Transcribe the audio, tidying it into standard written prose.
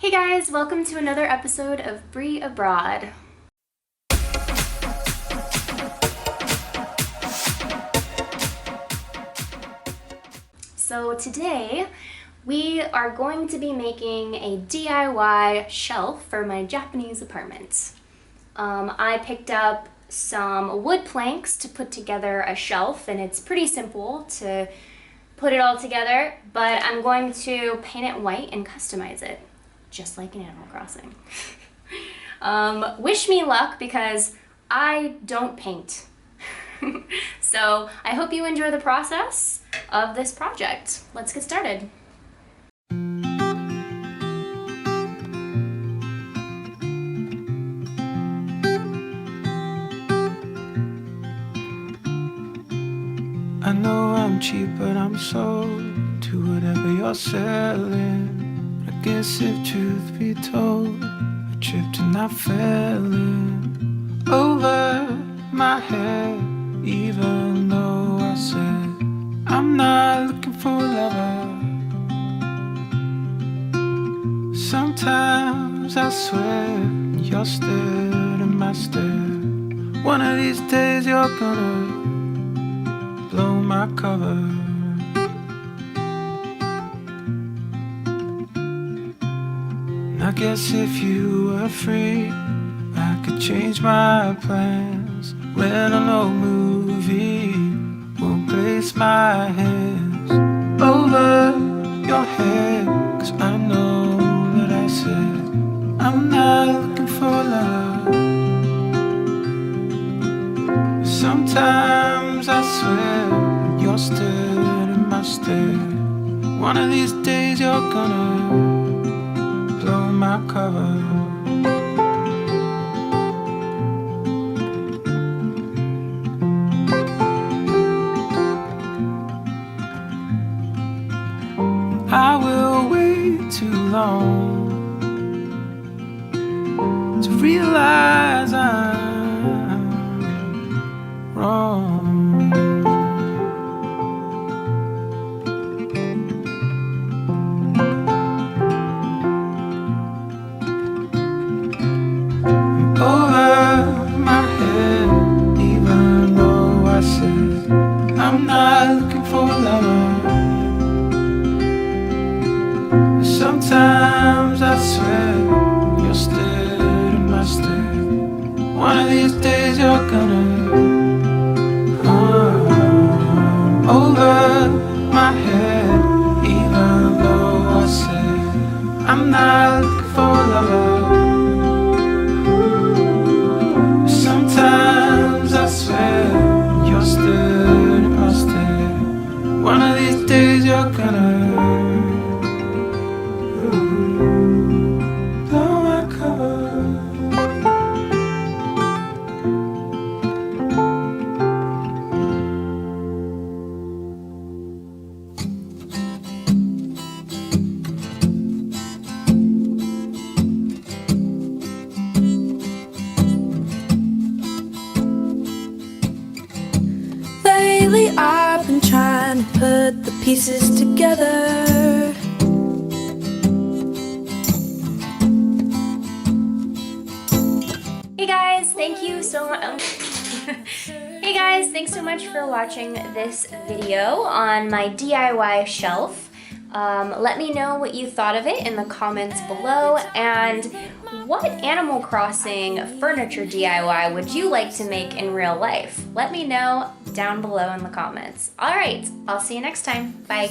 Hey guys, welcome to another episode of Bree Abroad. So today we are going to be making a DIY shelf for my Japanese apartment. I picked up some wood planks to put together a shelf, and it's pretty simple to put it all together, but I'm going to paint it white and customize it, just like in Animal Crossing. Wish me luck because I don't paint. So I hope you enjoy the process of this project. Let's get started. I know I'm cheap, but I'm sold to whatever you're selling. I guess if truth be told, I tripped and I fell in over my head. Even though I said I'm not looking for a lover, sometimes I swear you're still in my stare. One of these days you're gonna blow my cover. And I guess if you were free, I could change my plans. Rent an old movie, won't place my hands over your head. Cause I know that I said I'm not looking for love. Sometimes I swear you're still in my stare. One of these days you're gonna blow my cover. I will wait too long to realize I'm wrong. Over my head, even though I said I'm not looking for a lover. Sometimes I swear you're still in my stare. One of these days you're gonna over my head, even though I said I'm not looking for a lover. Sometimes I swear you're still in my stare. One of these days you're gonna blow my cover. Lately I've been trying to put the pieces together. Hey guys, thank you so much. Hey guys, thanks so much for watching this video on my DIY shelf. Let me know what you thought of it in the comments below, and what Animal Crossing furniture DIY would you like to make in real life? Let me know down below in the comments. Alright, I'll see you next time. Bye.